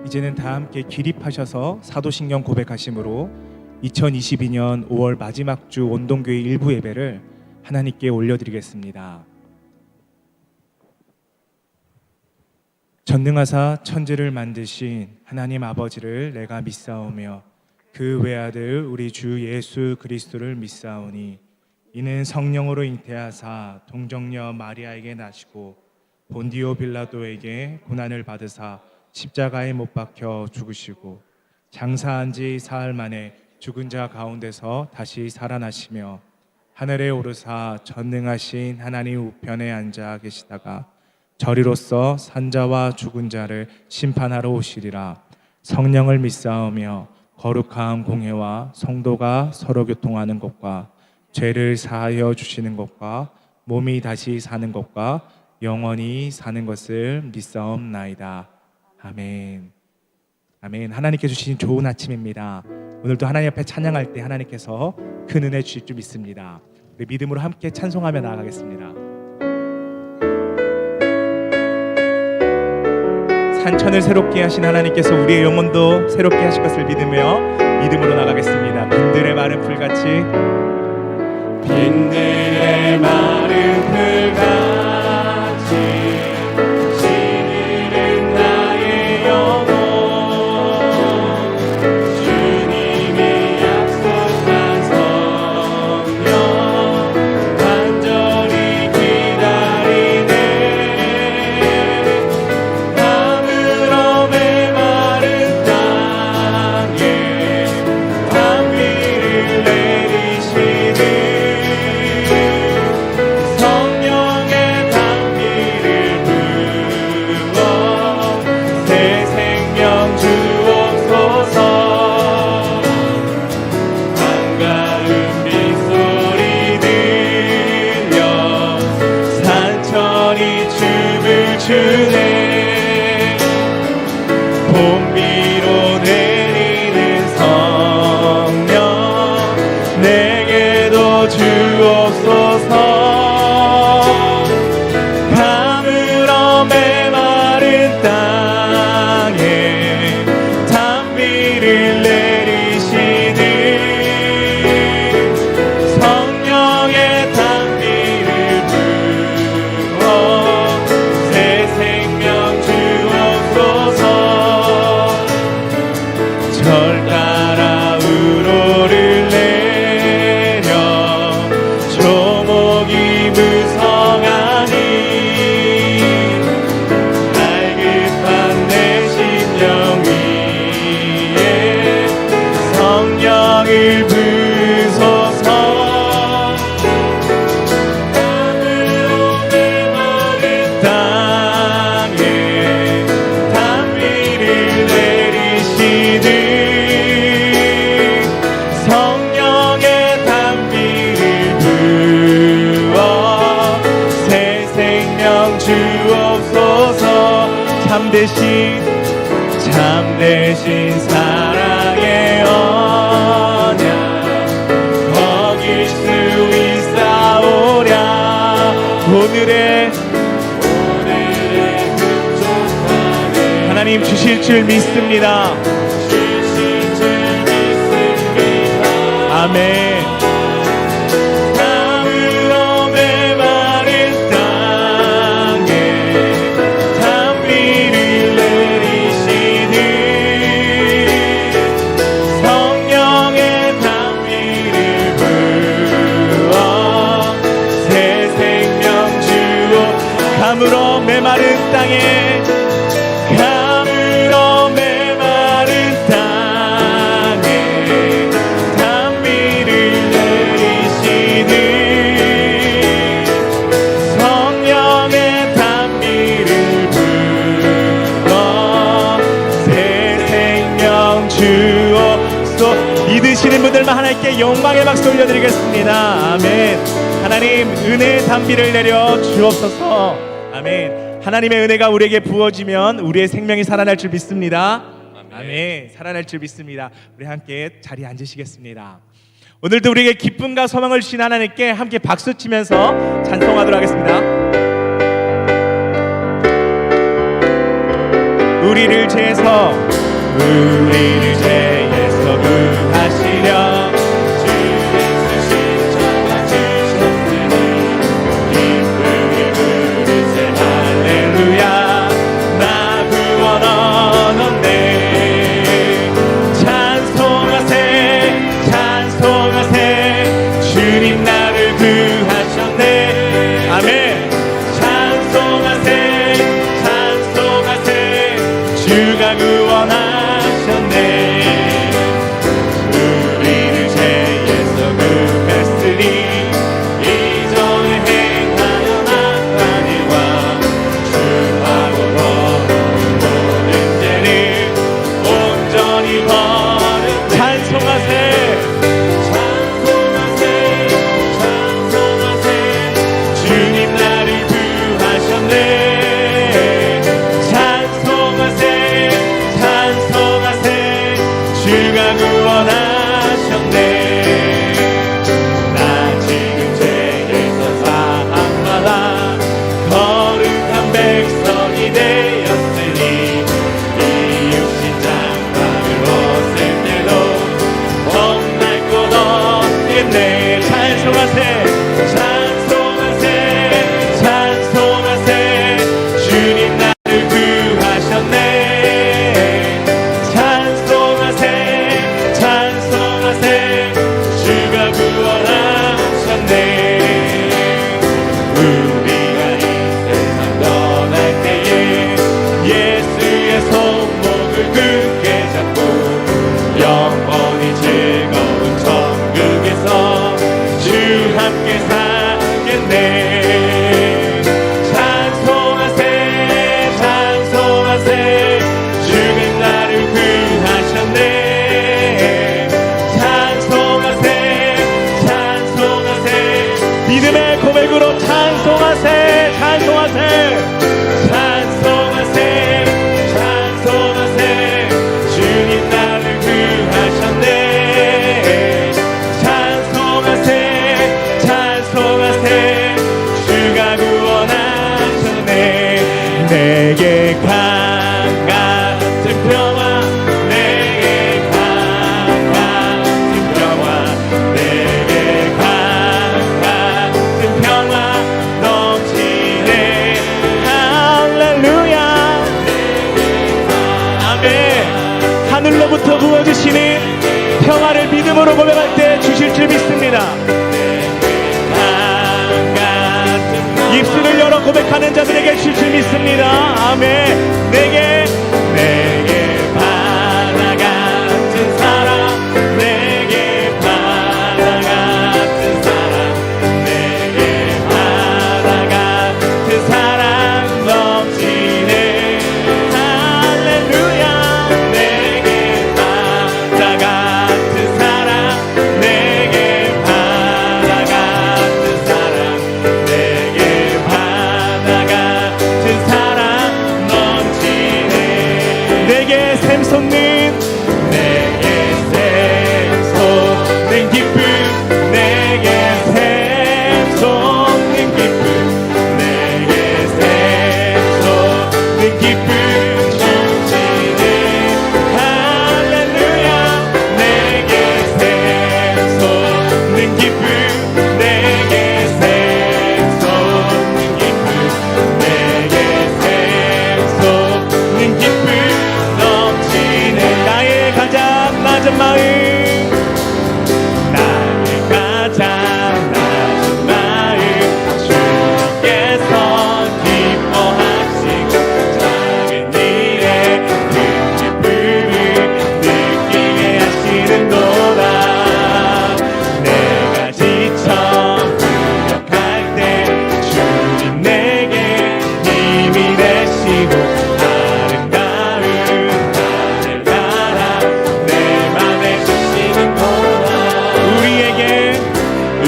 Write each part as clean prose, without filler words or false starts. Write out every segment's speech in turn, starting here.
이제는 다 함께 기립하셔서 사도신경 고백하심으로 2022년 5월 마지막 주 온동교회 일부 예배를 하나님께 올려드리겠습니다. 전능하사 천지를 만드신 하나님 아버지를 내가 믿사오며 그 외아들 우리 주 예수 그리스도를 믿사오니 이는 성령으로 잉태하사 동정녀 마리아에게 나시고 본디오 빌라도에게 고난을 받으사 십자가에 못 박혀 죽으시고 장사한 지 사흘 만에 죽은 자 가운데서 다시 살아나시며 하늘에 오르사 전능하신 하나님 우편에 앉아 계시다가 저리로서 산자와 죽은 자를 심판하러 오시리라. 성령을 믿사오며 거룩한 공회와 성도가 서로 교통하는 것과 죄를 사하여 주시는 것과 몸이 다시 사는 것과 영원히 사는 것을 믿사옵나이다. 아멘. 아멘. 하나님께 주신 좋은 아침입니다. 오늘도 하나님 앞에 찬양할 때 하나님께서 큰 은혜 주실 줄 믿습니다. 우리 믿음으로 함께 찬송하며 나아가겠습니다. 산천을 새롭게 하신 하나님께서 우리의 영혼도 새롭게 하실 것을 믿음으로 나가겠습니다. 빈들의 마른 풀같이 빈들의 마른 풀같이 시리는 나의 영혼 주님이 약속한 성령 간절히 기다리네 담으로 메마른 땅에 단비를 내리시는 성령의 단비를 부어 새 생명 주옵소서 반가운 빗소리 들려 산천이 춤을 추네 봄비로 내리는 성령 내게도 주옵소서 가물어 메마른 땅에 단비를 내리시는 성령의 단비를 부어 새 생명 주옵소서 절 따라 우로를 내려 조목이 무성하니 갈급한 내 심령 위에 성령을 부소서 담으로 메마른 땅에 단비를 내리시는 성령의 단비를 부어 새 생명 주옵소서 참되신 사랑의 언약 거길 수 있사오랴 오늘의 흡족함을 하나님 주실 줄 믿습니다. 아멘. 담으로 메마른 땅에 단비를 내리시는 성령의 단비를 부어 새 생명 주옵 가물어 메마른 땅에 가물어 메마른 땅에 단비를 내리시는 성령의 단비를 부어 새 생명 주옵소서. 믿으시는 분들만 하나님께 영광의 박수 올려드리겠습니다. 아멘. 하나님 은혜의 단비를 내려 주옵소서. 아멘. 하나님의 은혜가 우리에게 부어지면 우리의 생명이 살아날 줄 믿습니다. 아멘. 살아날 줄 믿습니다. 우리 함께 자리에 앉으시겠습니다. 오늘도 우리에게 기쁨과 소망을 주신 하나님께 함께 박수치면서 찬송하도록 하겠습니다. 우리를 죄에서 구하시려 주께서 십자가 지셨으니 기쁘게 부르세 할렐루야 나 구원 얻었네 찬송하세 주님 나를 구하셨네 아멘 찬송하세 주가 구원하셨네 우리를 죄에서 구했으니 이전에 행하여 나타내와 주하고 모든 죄를 온전히 버린 찬송하세 주님 나를 구하셨네 주가 구원하셨네 나 지금 죄에서 사함받아 거룩한 백성이 되었으니 이 육신 장막을 벗을 때도 겁날 것 없겠네 찬송하세 주님 나를 구하셨네 주가 구원하셨네 우리가 이 세상 떠날 때에 예수의 손목을 굳게 잡고 영원히 즐거운 천국에서 주 함께 살겠네 찬송하세 주님 나를 구하셨네 믿음의 고백으로 찬송하세 주님 나를 구하셨네 찬송하세 주가 구원하셨네 내게 강 같은 평화 내게 강 같은 평화 내게 강 같은 평화 넘치네 할렐루야 아멘 하늘로부터 부어주시는 평화를 믿음으로 고백할 때 주실 줄 믿습니다 입술을 열어 고백하는 자들에게 주실 줄 믿습니다 아멘 내게 바다 같은 사랑 내게 바다 같은 사랑 내게 바다 같은 사랑 넘치네 할렐루야 내게 바다 같은 사랑 내게 바다 같은 사랑 내게 바다 같은 사랑 넘치네 내게 샘솟는 기쁨 내게 샘솟는 기쁨 내게 샘솟는 기쁨 넘치네 할렐루야 내게 샘솟는 기쁨 내게 샘솟는 기쁨 내게 샘솟는 기쁨 넘치네 나의 가장 낮은 마음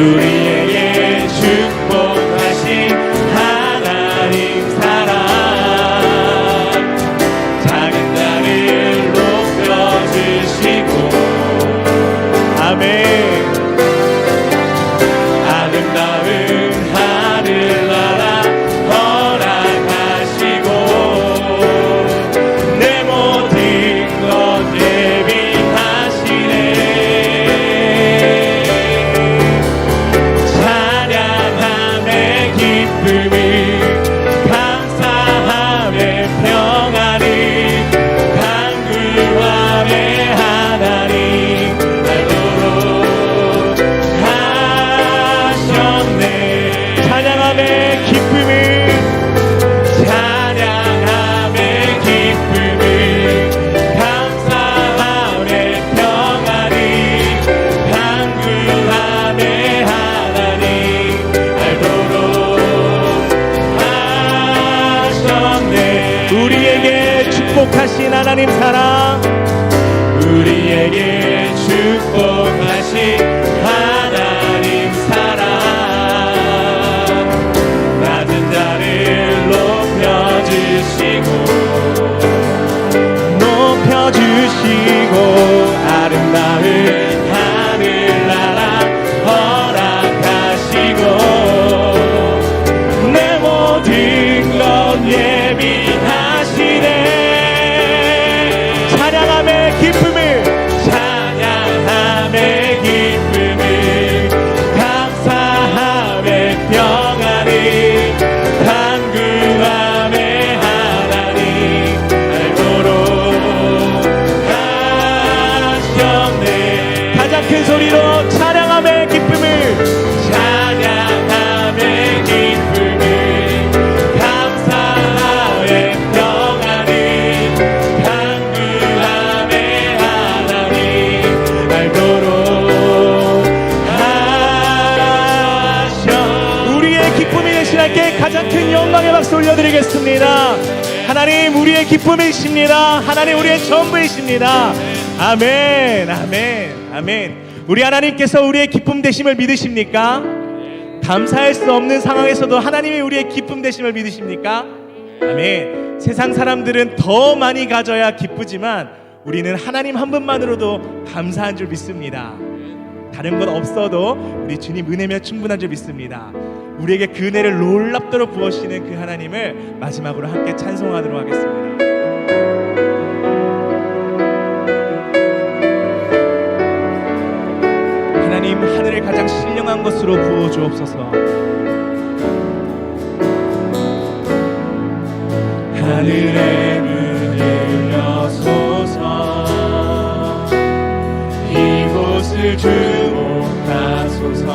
우리에게 축복하신 하나님 사랑 작은 나를 높여주시고 아멘 아름다운 하늘나라 허락하시고 내 하나님 사랑, 우리에게 축복하신 하나님 사랑, 낮은 자를 높여주시고 아름다운 하늘나라 허락하시고 내 모든 것 예비하시네. 찬양함의 기쁨을 감사함의 평안을 간구함의 하나님 알도록 하셨네. 가장 큰 소리로 찬양함의 기쁨을 감사함의 평안을 간구함의 하나님 알도록 우리의 기쁨이 되신 하나님께 가장 큰 영광의 박수 올려드리겠습니다. 하나님 우리의 기쁨이십니다. 하나님 우리의 전부이십니다. 아멘 아멘 아멘. 우리 하나님께서 우리의 기쁨 되심을 믿으십니까? 감사할 수 없는 상황에서도 하나님이 우리의 기쁨 되심을 믿으십니까? 아멘. 세상 사람들은 더 많이 가져야 기쁘지만 우리는 하나님 한 분만으로도 감사한 줄 믿습니다. 다른 것 없어도 우리 주님 은혜면 충분한 줄 믿습니다. 우리에게 그 은혜를 놀랍도록 부어주시는 그 하나님을 마지막으로 함께 찬송하도록 하겠습니다. 하나님 하늘의 가장 신령한 것으로 부어 주옵소서. 하늘의 문을 여소서. 이곳을 주목하소서.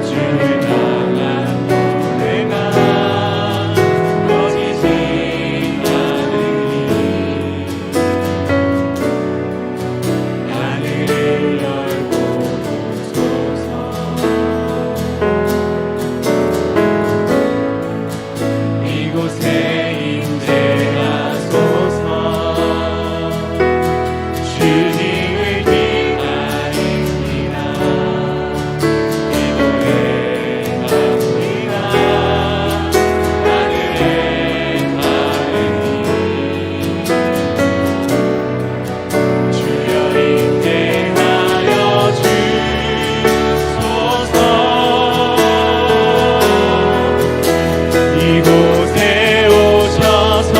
주를 향한 노래가 꺼지지 않으니 하늘을 열고 보소서. 이곳에 임재하소서. 주님을 기다립니다. 기도해갑니다. 하늘에 가르니 주여 임재하여 주소서. 이곳에 오셔서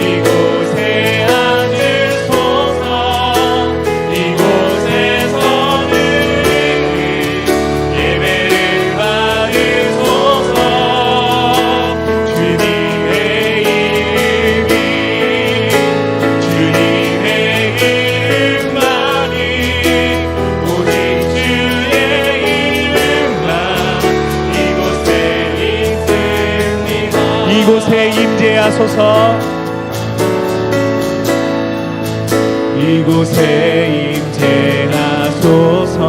이곳에 앉으소서. 이곳에서 예배를 받으소서. 주님의 이름만이 오직 주의 이름만 이곳에 있습니다. 이곳에 임재하소서. 이곳에 임재하소서.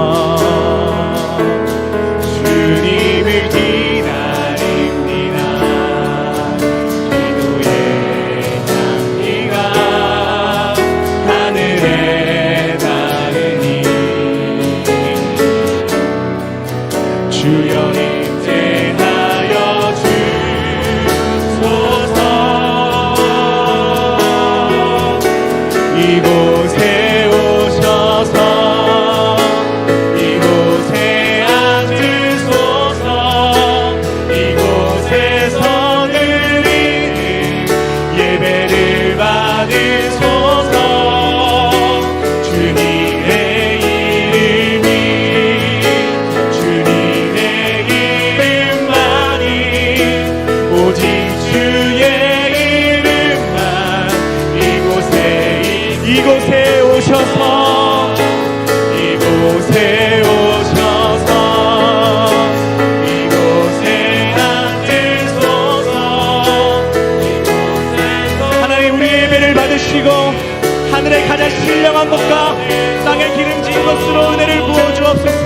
주님을 기다립니다. 기도의 향기가 하늘에 닿으니 주여 임재하여 주소서. 이곳에 오셔서 이곳에 앉으소서. 이곳에서 드리는 예배를 받으소서. 주님의 이름이 주님의 이름만이 오직 주의 이름만 이곳에 오셔서 이곳에 오셔서 이곳에 앉으소서. 하나님 우리의 예배를 받으시고 하늘의 가장 신령한 것과 땅의 기름진 것으로 은혜를 부어 주옵소서.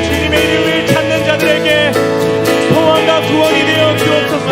주님의 이름을 찾는 자들에게 소원과 구원이 되어 주옵소서.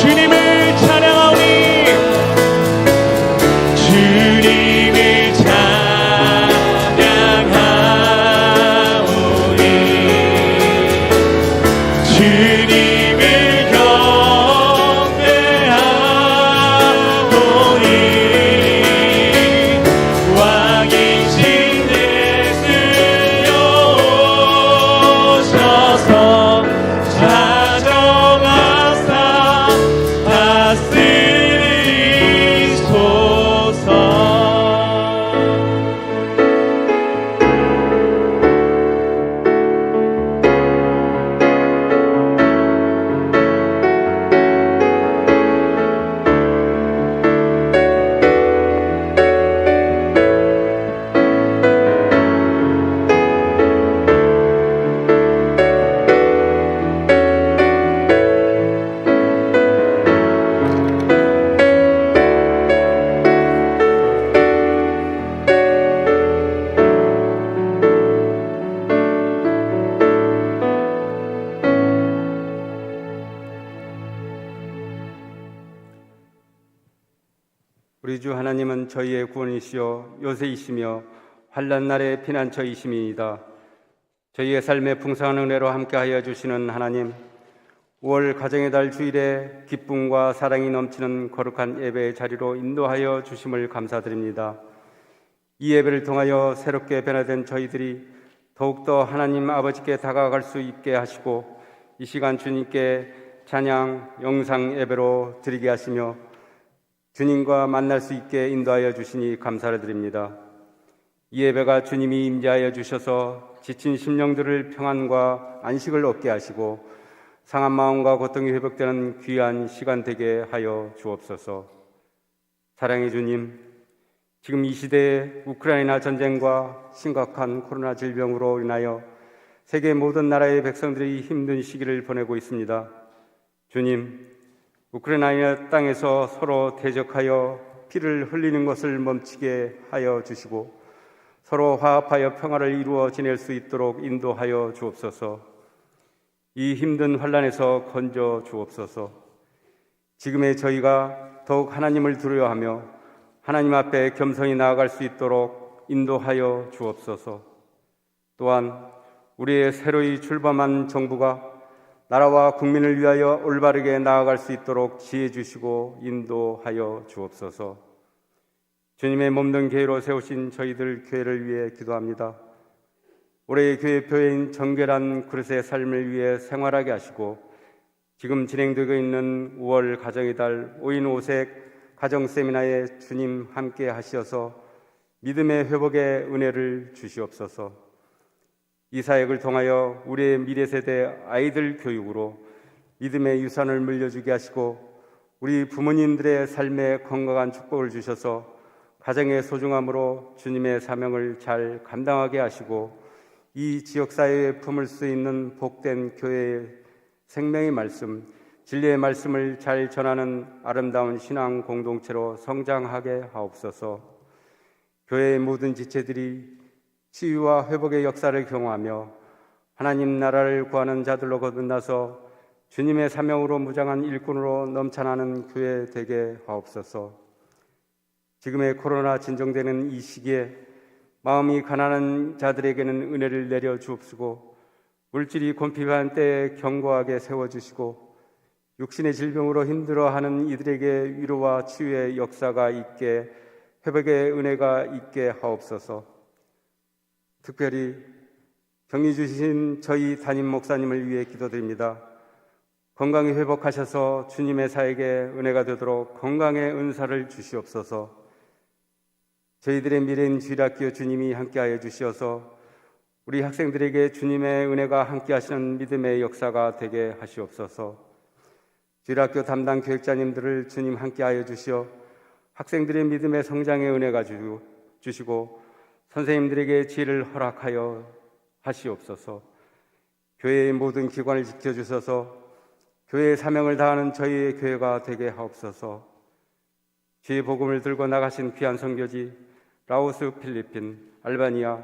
주님을 찬양하오니 주님을 찬양하오니 주님을 경배하오니 왕이신 예수여 오셔서 찾아가사 다스리소서. 우리 주 하나님은 저희의 구원이시요 요새이시며 환난 날의 피난처이심이니이다. 저희의 삶에 풍성한 은혜로 함께하여 주시는 하나님, 5월 가정의 달 주일에 기쁨과 사랑이 넘치는 거룩한 예배의 자리로 인도하여 주심을 감사드립니다. 이 예배를 통하여 새롭게 변화된 저희들이 더욱더 하나님 아버지께 다가갈 수 있게 하시고, 이 시간 주님께 찬양, 영상 예배로 드리게 하시며 주님과 만날 수 있게 인도하여 주시니 감사를 드립니다. 이 예배가 주님이 임재하여 주셔서 지친 심령들을 평안과 안식을 얻게 하시고 상한 마음과 고통이 회복되는 귀한 시간 되게 하여 주옵소서. 사랑의 주님, 지금 이 시대에 우크라이나 전쟁과 심각한 코로나 질병으로 인하여 세계 모든 나라의 백성들이 힘든 시기를 보내고 있습니다. 주님, 우크라이나 땅에서 서로 대적하여 피를 흘리는 것을 멈추게 하여 주시고 서로 화합하여 평화를 이루어 지낼 수 있도록 인도하여 주옵소서. 이 힘든 환난에서 건져 주옵소서. 지금의 저희가 더욱 하나님을 두려워하며 하나님 앞에 겸손히 나아갈 수 있도록 인도하여 주옵소서. 또한 우리의 새로이 출범한 정부가 나라와 국민을 위하여 올바르게 나아갈 수 있도록 지혜 주시고 인도하여 주옵소서. 주님의 몸된 교회로 세우신 저희들 교회를 위해 기도합니다. 올해의 교회표인 정결한 그릇의 삶을 위해 생활하게 하시고, 지금 진행되고 있는 5월 가정의 달 5인 5색 가정 세미나에 주님 함께 하시어서 믿음의 회복의 은혜를 주시옵소서. 이 사역을 통하여 우리의 미래 세대 아이들 교육으로 믿음의 유산을 물려주게 하시고, 우리 부모님들의 삶에 건강한 축복을 주셔서 가정의 소중함으로 주님의 사명을 잘 감당하게 하시고, 이 지역사회에 품을 수 있는 복된 교회의 생명의 말씀, 진리의 말씀을 잘 전하는 아름다운 신앙 공동체로 성장하게 하옵소서. 교회의 모든 지체들이 치유와 회복의 역사를 경험하며 하나님 나라를 구하는 자들로 거듭나서 주님의 사명으로 무장한 일꾼으로 넘쳐나는 교회 되게 하옵소서. 지금의 코로나 진정되는 이 시기에 마음이 가난한 자들에게는 은혜를 내려 주옵시고, 물질이 곤핍한 때에 견고하게 세워주시고, 육신의 질병으로 힘들어하는 이들에게 위로와 치유의 역사가 있게, 회복의 은혜가 있게 하옵소서. 특별히 격리 주신 저희 담임 목사님을 위해 기도드립니다. 건강히 회복하셔서 주님의 사역에 은혜가 되도록 건강의 은사를 주시옵소서. 저희들의 미래인 주일학교 주님이 함께하여 주시어서 우리 학생들에게 주님의 은혜가 함께하시는 믿음의 역사가 되게 하시옵소서. 주일학교 담당 교육자님들을 주님 함께하여 주시어 학생들의 믿음의 성장의 은혜가 주시고 선생님들에게 지혜를 허락하여 하시옵소서. 교회의 모든 기관을 지켜주셔서 교회의 사명을 다하는 저희의 교회가 되게 하옵소서. 주의 복음을 들고 나가신 귀한 선교지 라오스, 필리핀, 알바니아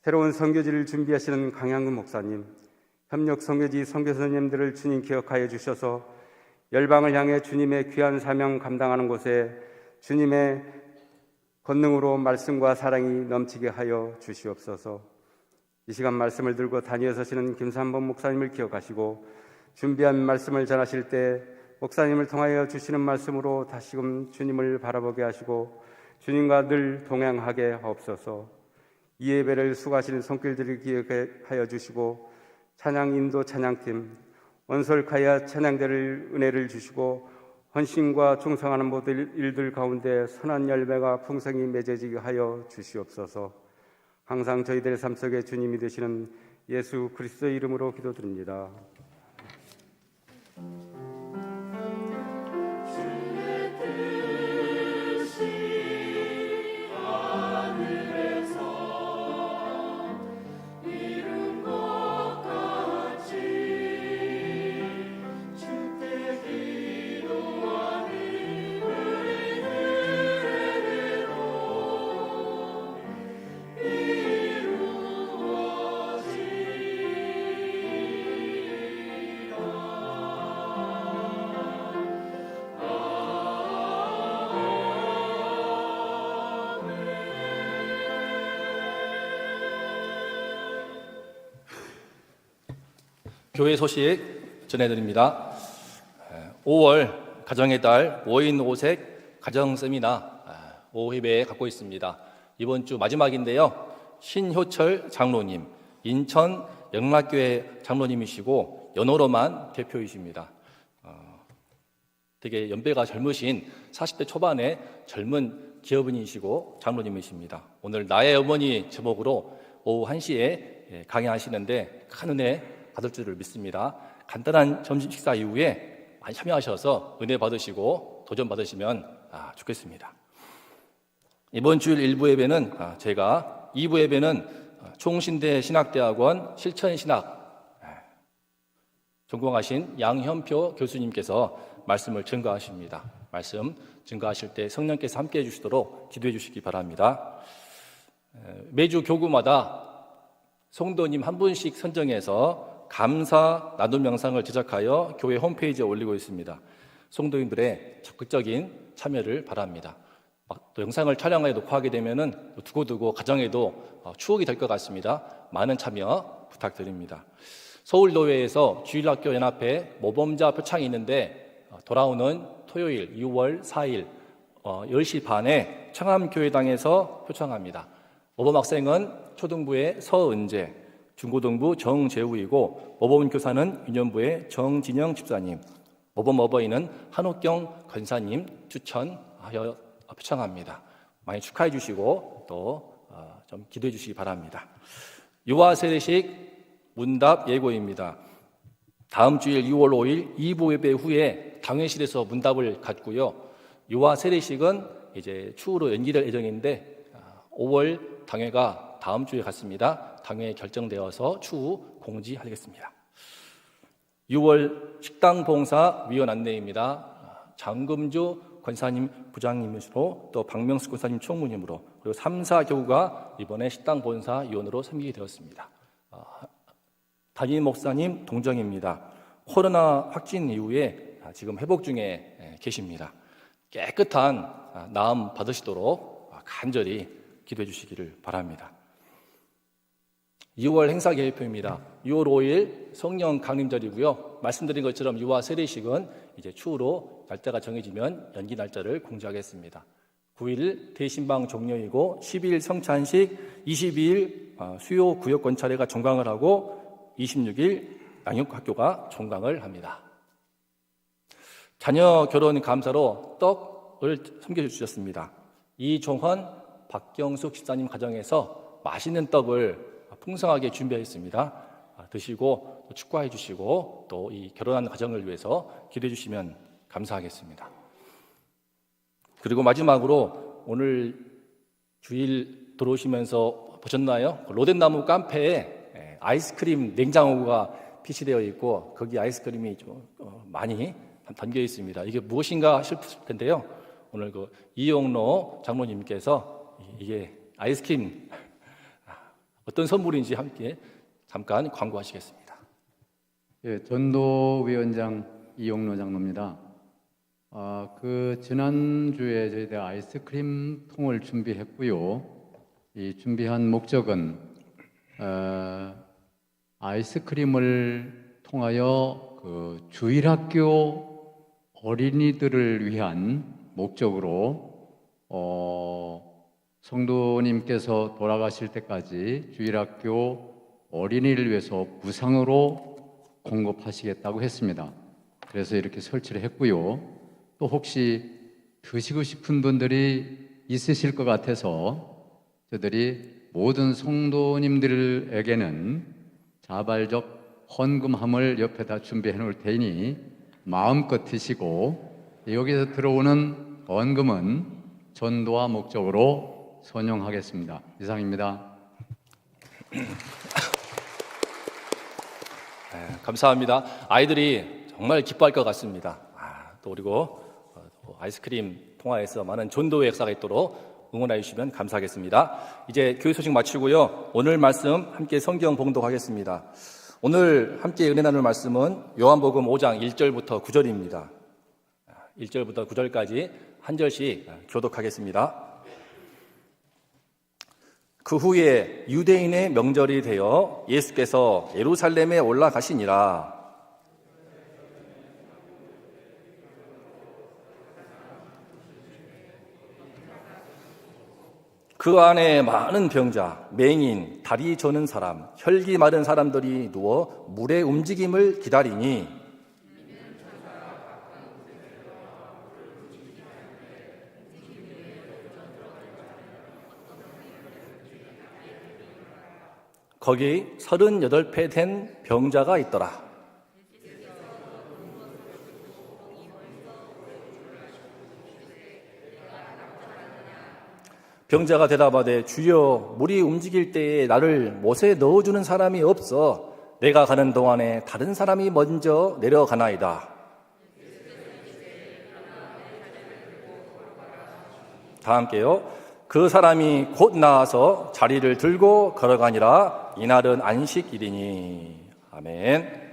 새로운 선교지를 준비하시는 강양근 목사님, 협력 선교지 선교사님들을 주님 기억하여 주셔서 열방을 향해 주님의 귀한 사명 감당하는 곳에 주님의 권능으로 말씀과 사랑이 넘치게 하여 주시옵소서. 이 시간 말씀을 들고 단위에 서시는 김삼범 목사님을 기억하시고 준비한 말씀을 전하실 때 목사님을 통하여 주시는 말씀으로 다시금 주님을 바라보게 하시고 주님과 늘 동행하게 하옵소서. 이 예배를 수고하시는 손길들을 기억하여 주시고 찬양 인도 찬양팀 원솔카야 찬양대를 은혜를 주시고 헌신과 충성하는 모든 일들 가운데 선한 열매가 풍성히 맺어지게 하여 주시옵소서. 항상 저희들의 삶 속에 주님이 되시는 예수 그리스도의 이름으로 기도드립니다. 교회 소식 전해드립니다. 5월 가정의 달 5인 5색 가정 세미나 5회에 갖고 있습니다. 이번 주 마지막인데요. 신효철 장로님, 인천 영락교회 장로님이시고 연호로만 대표이십니다. 되게 연배가 젊으신 40대 초반의 젊은 기업인이시고 장로님이십니다. 오늘 나의 어머니 제목으로 오후 1시에 강의하시는데 큰 은혜 받을 줄을 믿습니다. 간단한 점심 식사 이후에 많이 참여하셔서 은혜 받으시고 도전 받으시면 좋겠습니다. 이번 주일 1부 예배는 제가, 2부 예배는 총신대 신학대학원 실천신학 전공하신 양현표 교수님께서 말씀을 증거하십니다. 말씀 증거하실 때 성령께서 함께해 주시도록 기도해 주시기 바랍니다. 매주 교구마다 성도님 한 분씩 선정해서 감사 나눔 영상을 제작하여 교회 홈페이지에 올리고 있습니다. 성도님들의 적극적인 참여를 바랍니다. 또 영상을 촬영하여 녹화하게 되면은 두고두고 가정에도 추억이 될 것 같습니다. 많은 참여 부탁드립니다. 서울도회에서 주일학교 연합회 모범자 표창이 있는데 돌아오는 토요일 6월 4일 10시 반에 청암교회당에서 표창합니다. 모범학생은 초등부의 서은재, 중고등부 정재우이고 모범교사는 유년부의 정진영 집사님, 모범어버이는 한옥경 권사님 추천하여 표창합니다. 많이 축하해 주시고 또 좀 기도해 주시기 바랍니다. 유아 세례식 문답 예고입니다. 다음 주일 6월 5일 2부 예배 후에 당회실에서 문답을 갖고요. 유아 세례식은 이제 추후로 연기될 예정인데 5월 당회가 다음 주에 갔습니다. 당회에 결정되어서 추후 공지하겠습니다. 6월 식당봉사위원 안내입니다. 장금주 권사님 부장님으로 또 박명수 권사님 총무님으로 그리고 3, 4교구가 이번에 식당봉사위원으로 섬기게 되었습니다. 담임 목사님 동정입니다. 코로나 확진 이후에 지금 회복 중에 계십니다. 깨끗한 나음 받으시도록 간절히 기도해 주시기를 바랍니다. 6월 행사 계획표입니다. 6월 5일 성령 강림절이고요. 말씀드린 것처럼 유아 세례식은 이제 추후로 날짜가 정해지면 연기 날짜를 공지하겠습니다. 9일 대신방 종료이고 10일 성찬식, 22일 수요 구역 권차례가 종강을 하고 26일 양육학교가 종강을 합니다. 자녀 결혼 감사로 떡을 섬겨주셨습니다. 이종헌, 박경숙 집사님 가정에서 맛있는 떡을 풍성하게 준비했습니다. 드시고 축하해 주시고 또 이 결혼한 가정을 위해서 기도해 주시면 감사하겠습니다. 그리고 마지막으로 오늘 주일 들어오시면서 보셨나요? 로덴나무 카페에 아이스크림 냉장고가 비치되어 있고 거기 아이스크림이 좀 많이 담겨 있습니다. 이게 무엇인가 싶을 텐데요. 오늘 그 이용로 장로님께서 이게 아이스크림 어떤 선물인지 함께 잠깐 광고하시겠습니다. 예, 전도위원장 이용로 장로입니다. 지난주에 저희들 아이스크림 통을 준비했고요. 이 준비한 목적은 아이스크림을 통하여 주일학교 어린이들을 위한 목적으로 성도님께서 돌아가실 때까지 주일학교 어린이를 위해서 무상으로 공급하시겠다고 했습니다. 그래서 이렇게 설치를 했고요. 또 혹시 드시고 싶은 분들이 있으실 것 같아서 저희들이 모든 성도님들에게는 자발적 헌금함을 옆에다 준비해 놓을 테니 마음껏 드시고 여기서 들어오는 헌금은 전도와 목적으로 선용하겠습니다. 이상입니다. 감사합니다. 아이들이 정말 기뻐할 것 같습니다. 또 그리고 아이스크림 통화에서 많은 전도의 역사가 있도록 응원해 주시면 감사하겠습니다. 이제 교회 소식 마치고요. 오늘 말씀 함께 성경 봉독하겠습니다. 오늘 함께 은혜 나눌 말씀은 요한복음 5장 1절부터 9절입니다. 1절부터 9절까지 한 절씩 교독하겠습니다. 그 후에 유대인의 명절이 되어 예수께서 예루살렘에 올라가시니라. 그 안에 많은 병자, 맹인, 다리 저는 사람, 혈기 마른 사람들이 누워 물의 움직임을 기다리니 거기 38배 된 병자가 있더라. 병자가 대답하되 주여 물이 움직일 때에 나를 못에 넣어주는 사람이 없어 내가 가는 동안에 다른 사람이 먼저 내려가나이다. 다 함께요. 그 사람이 곧 나와서 자리를 들고 걸어가니라. 이날은 안식일이니. 아멘.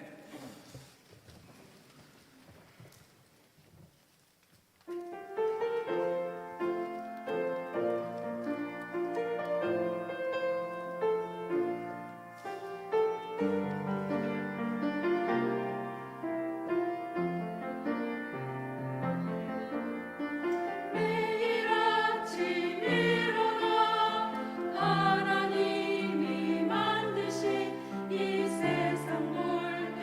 매일 아침 일어나 하나님이 만드신 이 세상 물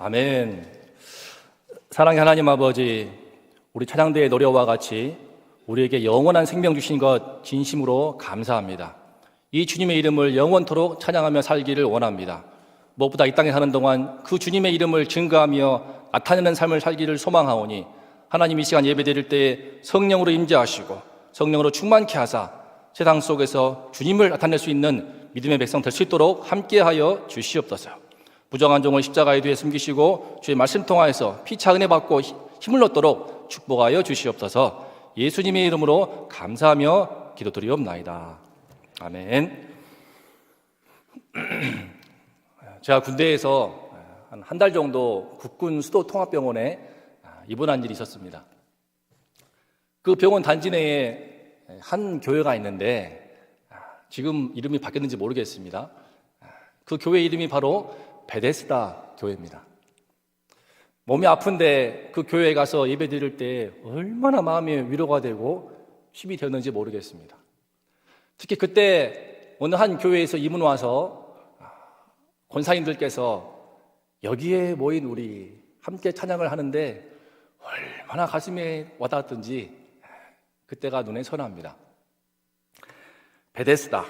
아멘. 사랑의 하나님 아버지, 우리 찬양대의 노래와 같이 우리에게 영원한 생명 주신 것 진심으로 감사합니다. 이 주님의 이름을 영원토록 찬양하며 살기를 원합니다. 무엇보다 이 땅에 사는 동안 그 주님의 이름을 증거하며 나타내는 삶을 살기를 소망하오니 하나님 이 시간 예배드릴 때 성령으로 임재하시고 성령으로 충만케 하사 세상 속에서 주님을 나타낼 수 있는 믿음의 백성 될 수 있도록 함께하여 주시옵소서. 부정한 종을 십자가의 뒤에 숨기시고 주의 말씀 통하여서 피차 은혜 받고 힘을 얻도록 축복하여 주시옵소서. 예수님의 이름으로 감사하며 기도드리옵나이다. 아멘. 제가 군대에서 한 달 정도 국군 수도 통합병원에 입원한 일이 있었습니다. 그 병원 단지 내에 한 교회가 있는데 지금 이름이 바뀌었는지 모르겠습니다. 그 교회 이름이 바로 베데스다 교회입니다. 몸이 아픈데 그 교회에 가서 예배 드릴 때 얼마나 마음이 위로가 되고 힘이 되었는지 모르겠습니다. 특히 그때 어느 한 교회에서 이문 와서 권사님들께서 여기에 모인 우리 함께 찬양을 하는데 얼마나 가슴에 와닿았던지 그때가 눈에 선합니다. 베데스다,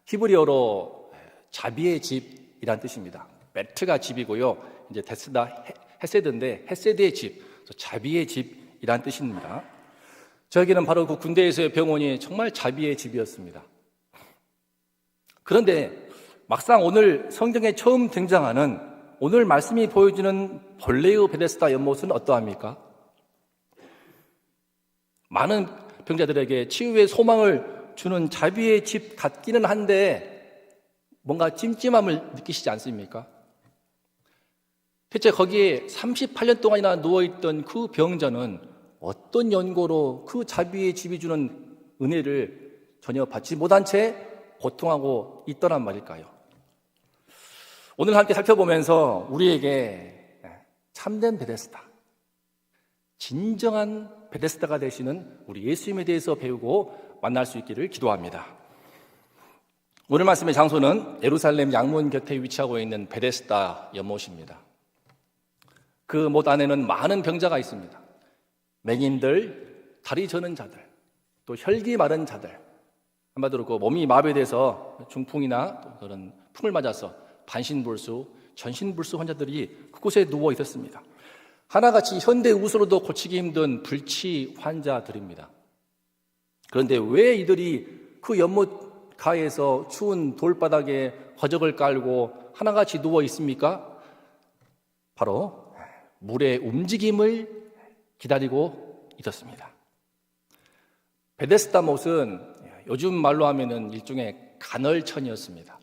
히브리어로 자비의 집이란 뜻입니다. 베트가 집이고요, 이제 데스다 헤세드인데 헤세드의 집, 자비의 집이란 뜻입니다. 저에게는 바로 그 군대에서의 병원이 정말 자비의 집이었습니다. 그런데 막상 오늘 성경에 처음 등장하는 오늘 말씀이 보여주는 본래의 베데스다 연못은 어떠합니까? 많은 병자들에게 치유의 소망을 주는 자비의 집 같기는 한데 뭔가 찜찜함을 느끼시지 않습니까? 대체 거기에 38년 동안이나 누워있던 그 병자는 어떤 연고로 그 자비의 집이 주는 은혜를 전혀 받지 못한 채 고통하고 있더란 말일까요? 오늘 함께 살펴보면서 우리에게 참된 베데스다, 진정한 베데스다가 되시는 우리 예수님에 대해서 배우고 만날 수 있기를 기도합니다. 오늘 말씀의 장소는 예루살렘 양문 곁에 위치하고 있는 베데스다 연못입니다. 그 못 안에는 많은 병자가 있습니다. 맹인들, 다리 저는 자들, 또 혈기 마른 자들, 한마디로 그 몸이 마비돼서 중풍이나 또 그런 풍을 맞아서 반신불수, 전신불수 환자들이 그곳에 누워 있었습니다. 하나같이 현대 우수로도 고치기 힘든 불치 환자들입니다. 그런데 왜 이들이 그 연못 가에서 추운 돌바닥에 허적을 깔고 하나같이 누워 있습니까? 바로 물의 움직임을 기다리고 있었습니다. 베데스다 못은 요즘 말로 하면은 일종의 간헐천이었습니다.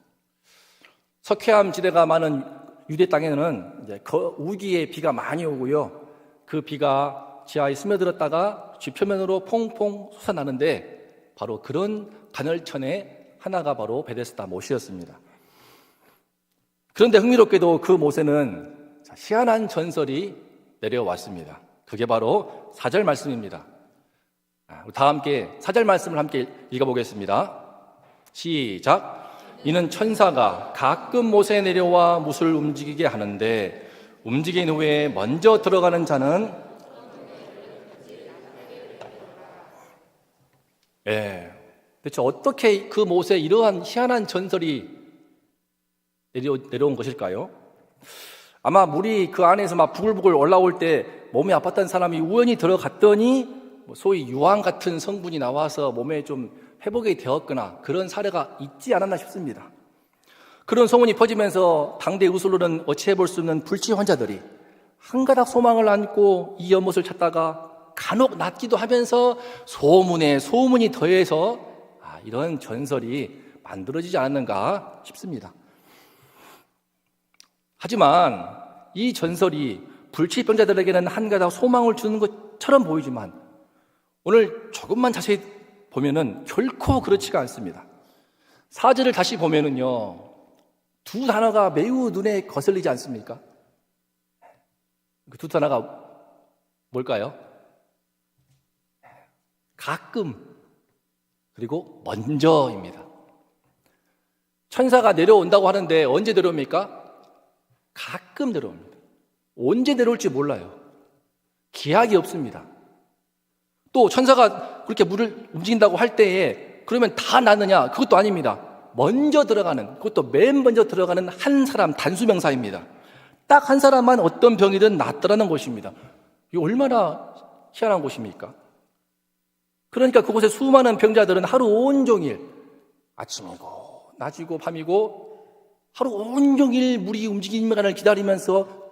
석회암 지대가 많은 유대 땅에는 이제 우기에 비가 많이 오고요. 그 비가 지하에 스며들었다가 지표면으로 퐁퐁 솟아나는데 바로 그런 간헐천의 하나가 바로 베데스다 못이었습니다. 그런데 흥미롭게도 그 못에는 희한한 전설이 내려왔습니다. 그게 바로 4절 말씀입니다. 다 함께 4절 말씀을 함께 읽어보겠습니다. 시작. 이는 천사가 가끔 못에 내려와 못을 움직이게 하는데 움직인 후에 먼저 들어가는 자는 대체 어떻게 그 못에 이러한 희한한 전설이 내려온 것일까요? 아마 물이 그 안에서 막 부글부글 올라올 때 몸이 아팠던 사람이 우연히 들어갔더니 소위 유황 같은 성분이 나와서 몸에 좀 회복이 되었거나 그런 사례가 있지 않았나 싶습니다. 그런 소문이 퍼지면서 당대 우술로는 어찌해 볼 수 없는 불치 환자들이 한가닥 소망을 안고 이 연못을 찾다가 간혹 낫기도 하면서 소문에 소문이 더해서 이런 전설이 만들어지지 않았는가 싶습니다. 하지만 이 전설이 불치병자들에게는 한가닥 소망을 주는 것처럼 보이지만 오늘 조금만 자세히 보면은 결코 그렇지가 않습니다. 4절을 다시 보면은요, 두 단어가 매우 눈에 거슬리지 않습니까? 그 두 단어가 뭘까요? 가끔, 그리고 먼저입니다. 천사가 내려온다고 하는데 언제 내려옵니까? 가끔 내려옵니다. 언제 내려올지 몰라요. 기약이 없습니다. 또 천사가 그렇게 물을 움직인다고 할 때에 그러면 다 낫느냐? 그것도 아닙니다. 먼저 들어가는, 그것도 맨 먼저 들어가는 한 사람, 단수명사입니다. 딱 한 사람만 어떤 병이든 낫더라는 것입니다. 이거 얼마나 희한한 곳입니까? 그러니까 그곳에 수많은 병자들은 하루 온종일 아침이고 낮이고 밤이고 하루 온종일 물이 움직임을 기다리면서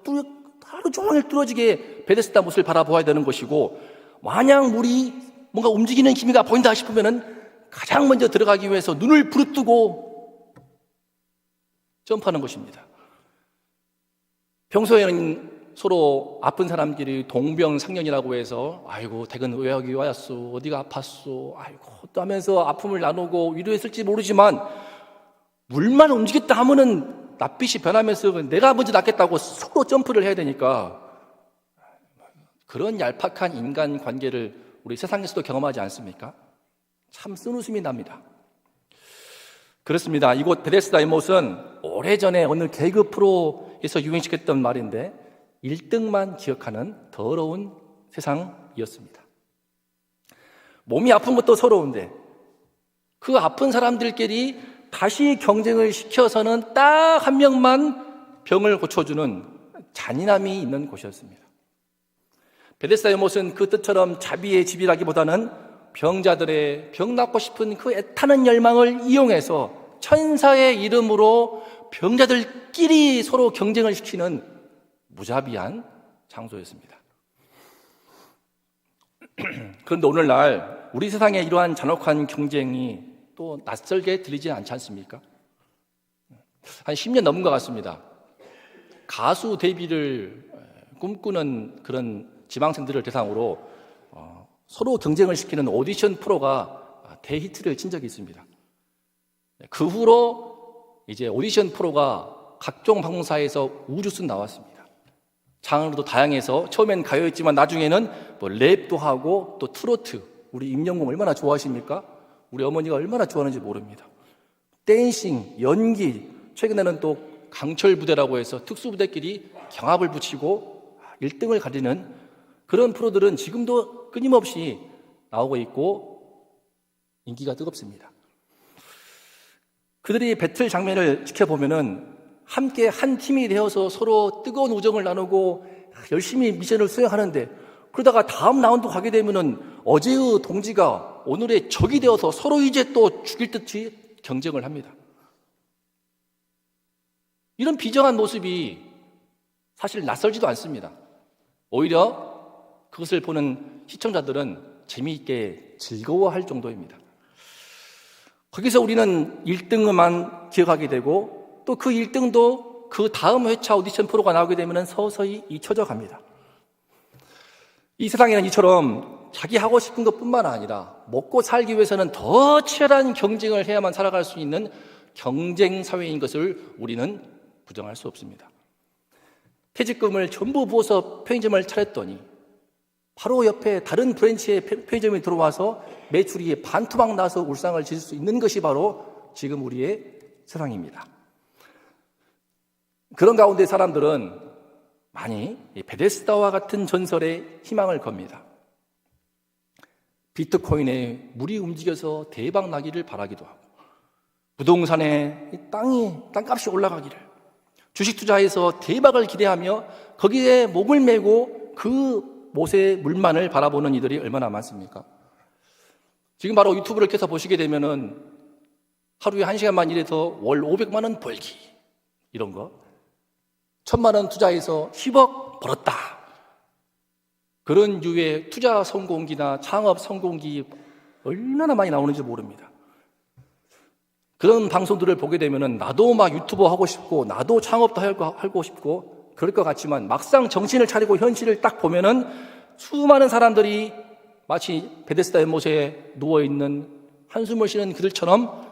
하루 종일 뚫어지게 베데스다 못을 바라보아야 되는 것이고, 만약 물이 뭔가 움직이는 기미가 보인다 싶으면은 가장 먼저 들어가기 위해서 눈을 부릅뜨고 점프하는 것입니다. 평소에는 서로 아픈 사람끼리 동병상련이라고 해서 아이고 댁은 왜 여기 왔소, 어디가 아팠소, 아이고 또 하면서 아픔을 나누고 위로했을지 모르지만, 물만 움직였다 하면은 낯빛이 변하면서 내가 먼저 낫겠다고 서로 점프를 해야 되니까, 그런 얄팍한 인간 관계를 우리 세상에서도 경험하지 않습니까? 참 쓴웃음이 납니다. 그렇습니다. 이곳 베데스다 이못은 오래전에 어느 개그 프로에서 유행시켰던 말인데 1등만 기억하는 더러운 세상이었습니다. 몸이 아픈 것도 서러운데 그 아픈 사람들끼리 다시 경쟁을 시켜서는 딱 한 명만 병을 고쳐주는 잔인함이 있는 곳이었습니다. 베데스다 이못은 그 뜻처럼 자비의 집이라기보다는 병자들의 병 낫고 싶은 그 애타는 열망을 이용해서 천사의 이름으로 병자들끼리 서로 경쟁을 시키는 무자비한 장소였습니다. 그런데 오늘날 우리 세상에 이러한 잔혹한 경쟁이 또 낯설게 들리지 않지 않습니까? 한 10년 넘은 것 같습니다. 가수 데뷔를 꿈꾸는 그런 지망생들을 대상으로 서로 경쟁을 시키는 오디션 프로가 대히트를 친 적이 있습니다. 그 후로 이제 오디션 프로가 각종 방송사에서 우주순 나왔습니다. 장르도 다양해서 처음엔 가요였지만 나중에는 뭐 랩도 하고 또 트로트, 우리 임영웅 얼마나 좋아하십니까? 우리 어머니가 얼마나 좋아하는지 모릅니다. 댄싱, 연기, 최근에는 또 강철 부대라고 해서 특수부대끼리 경합을 붙이고 1등을 가리는 그런 프로들은 지금도 끊임없이 나오고 있고 인기가 뜨겁습니다. 그들이 배틀 장면을 지켜보면은 함께 한 팀이 되어서 서로 뜨거운 우정을 나누고 열심히 미션을 수행하는데, 그러다가 다음 라운드 가게 되면은 어제의 동지가 오늘의 적이 되어서 서로 이제 또 죽일 듯이 경쟁을 합니다. 이런 비정한 모습이 사실 낯설지도 않습니다. 오히려 그것을 보는 시청자들은 재미있게 즐거워할 정도입니다. 거기서 우리는 1등만 기억하게 되고 또 그 1등도 그 다음 회차 오디션 프로가 나오게 되면 서서히 잊혀져 갑니다. 이 세상에는 이처럼 자기 하고 싶은 것뿐만 아니라 먹고 살기 위해서는 더 치열한 경쟁을 해야만 살아갈 수 있는 경쟁 사회인 것을 우리는 부정할 수 없습니다. 퇴직금을 전부 부어서 편의점을 차렸더니 바로 옆에 다른 브랜치의 편의점이 들어와서 매출이 반토막 나서 울상을 지을 수 있는 것이 바로 지금 우리의 세상입니다. 그런 가운데 사람들은 많이 베데스다와 같은 전설에 희망을 겁니다. 비트코인에 물이 움직여서 대박 나기를 바라기도 하고, 부동산에 땅값이 올라가기를, 주식 투자해서 대박을 기대하며 거기에 목을 메고 그 못의 물만을 바라보는 이들이 얼마나 많습니까? 지금 바로 유튜브를 켜서 보시게 되면은 하루에 1시간만 일해서 월 500만 원 벌기, 이런 거, 1,000만 원 투자해서 10억 벌었다, 그런 유의 투자 성공기나 창업 성공기 얼마나 많이 나오는지 모릅니다. 그런 방송들을 보게 되면은 나도 막 유튜버 하고 싶고 나도 창업도 하고 싶고 그럴 것 같지만, 막상 정신을 차리고 현실을 딱 보면은 수많은 사람들이 마치 베데스다 연못에 누워있는 한숨을 쉬는 그들처럼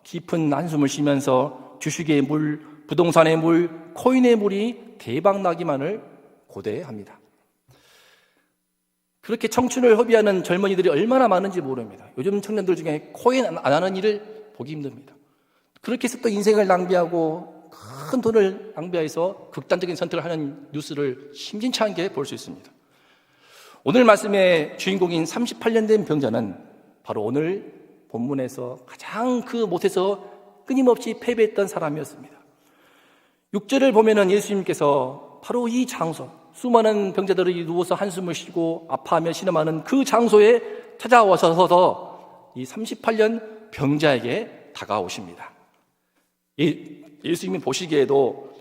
깊은 한숨을 쉬면서 주식의 물, 부동산의 물, 코인의 물이 대박나기만을 고대합니다. 그렇게 청춘을 허비하는 젊은이들이 얼마나 많은지 모릅니다. 요즘 청년들 중에 코인 안 하는 일을 보기 힘듭니다. 그렇게 해서 또 인생을 낭비하고 큰 돈을 낭비해서 극단적인 선택을 하는 뉴스를 심진치 않게 볼 수 있습니다. 오늘 말씀의 주인공인 38년 된 병자는 바로 오늘 본문에서 가장 그 못에서 끊임없이 패배했던 사람이었습니다. 6절을 보면은 예수님께서 바로 이 장소, 수많은 병자들이 누워서 한숨을 쉬고 아파하며 신음하는 그 장소에 찾아와서 이 38년 병자에게 다가오십니다. 예수님이 보시기에도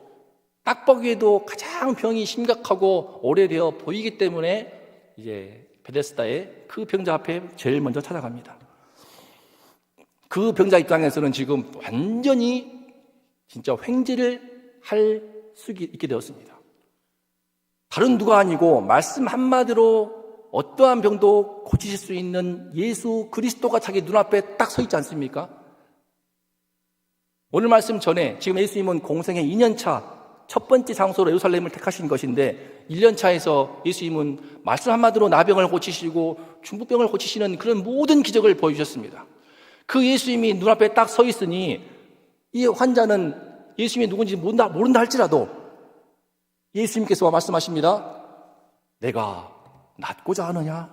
딱 보기에도 가장 병이 심각하고 오래되어 보이기 때문에 이제 베데스다의 그 병자 앞에 제일 먼저 찾아갑니다. 그 병자 입장에서는 지금 완전히 진짜 횡재를 할 수 있게 되었습니다. 다른 누가 아니고 말씀 한마디로 어떠한 병도 고치실 수 있는 예수 그리스도가 자기 눈앞에 딱 서 있지 않습니까? 오늘 말씀 전에 지금 예수님은 공생의 2년차 첫 번째 장소로 예루살렘을 택하신 것인데 1년차에서 예수님은 말씀 한마디로 나병을 고치시고 중풍병을 고치시는 그런 모든 기적을 보여주셨습니다. 그 예수님이 눈앞에 딱 서 있으니 이 환자는 예수님이 누군지 모른다 할지라도 예수님께서 말씀하십니다. 내가 낫고자 하느냐?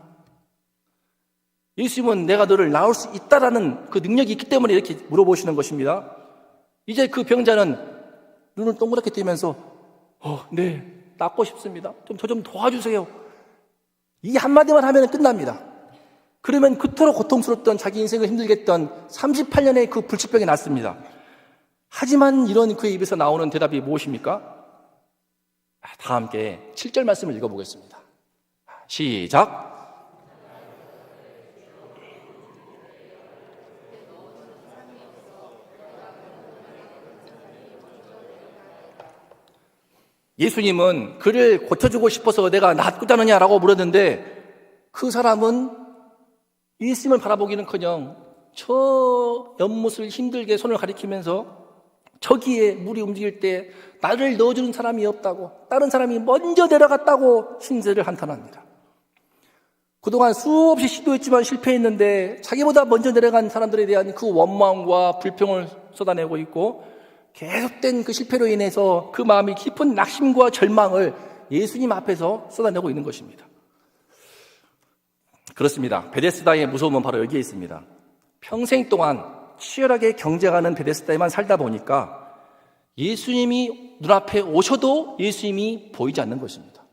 예수님은 내가 너를 낳을 수 있다라는 그 능력이 있기 때문에 이렇게 물어보시는 것입니다. 이제 그 병자는 눈을 동그랗게 뜨면서 네, 낫고 싶습니다. 저 좀 도와주세요. 이 한마디만 하면 끝납니다. 그러면 그토록 고통스럽던 자기 인생을 힘들게 했던 38년의 그 불치병이 낫습니다. 하지만 이런 그의 입에서 나오는 대답이 무엇입니까? 다 함께 7절 말씀을 읽어보겠습니다. 시작. 예수님은 그를 고쳐주고 싶어서 내가 낫고자 하느냐라고 물었는데 그 사람은 예수님을 바라보기는커녕 저 연못을 힘들게 손을 가리키면서 저기에 물이 움직일 때 나를 넣어주는 사람이 없다고, 다른 사람이 먼저 내려갔다고 신세를 한탄합니다. 그동안 수없이 시도했지만 실패했는데 자기보다 먼저 내려간 사람들에 대한 그 원망과 불평을 쏟아내고 있고 계속된 그 실패로 인해서 그 마음이 깊은 낙심과 절망을 예수님 앞에서 쏟아내고 있는 것입니다. 그렇습니다. 베데스다의 무서움은 바로 여기에 있습니다. 평생 동안 치열하게 경쟁하는 베데스다에만 살다 보니까 예수님이 눈앞에 오셔도 예수님이 보이지 않는 것입니다.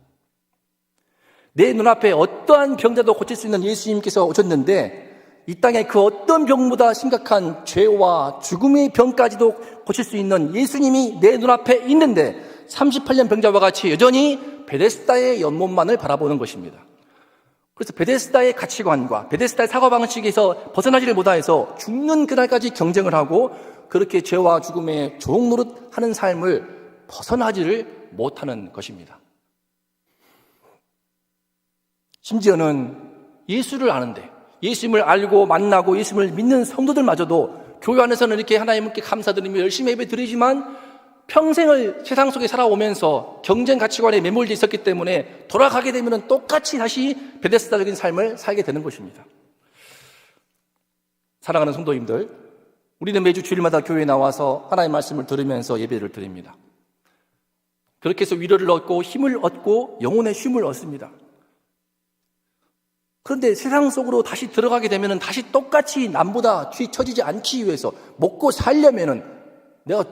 내 눈앞에 어떠한 병자도 고칠 수 있는 예수님께서 오셨는데 이 땅에 그 어떤 병보다 심각한 죄와 죽음의 병까지도 고칠 수 있는 예수님이 내 눈앞에 있는데 38년 병자와 같이 여전히 베데스다의 연못만을 바라보는 것입니다. 그래서 베데스다의 가치관과 베데스다의 사고방식에서 벗어나지를 못해서 죽는 그날까지 경쟁을 하고 그렇게 죄와 죽음의 조롱노릇하는 삶을 벗어나지를 못하는 것입니다. 심지어는 예수를 아는데 예수님을 알고 만나고 예수님을 믿는 성도들마저도 교회 안에서는 이렇게 하나님께 감사드리며 열심히 예배 드리지만 평생을 세상 속에 살아오면서 경쟁 가치관에 매몰되어 있었기 때문에 돌아가게 되면 똑같이 다시 베데스다적인 삶을 살게 되는 것입니다. 사랑하는 성도님들, 우리는 매주 주일마다 교회에 나와서 하나님의 말씀을 들으면서 예배를 드립니다. 그렇게 해서 위로를 얻고 힘을 얻고 영혼의 쉼을 얻습니다. 그런데 세상 속으로 다시 들어가게 되면 다시 똑같이 남보다 뒤처지지 않기 위해서 먹고 살려면은 내가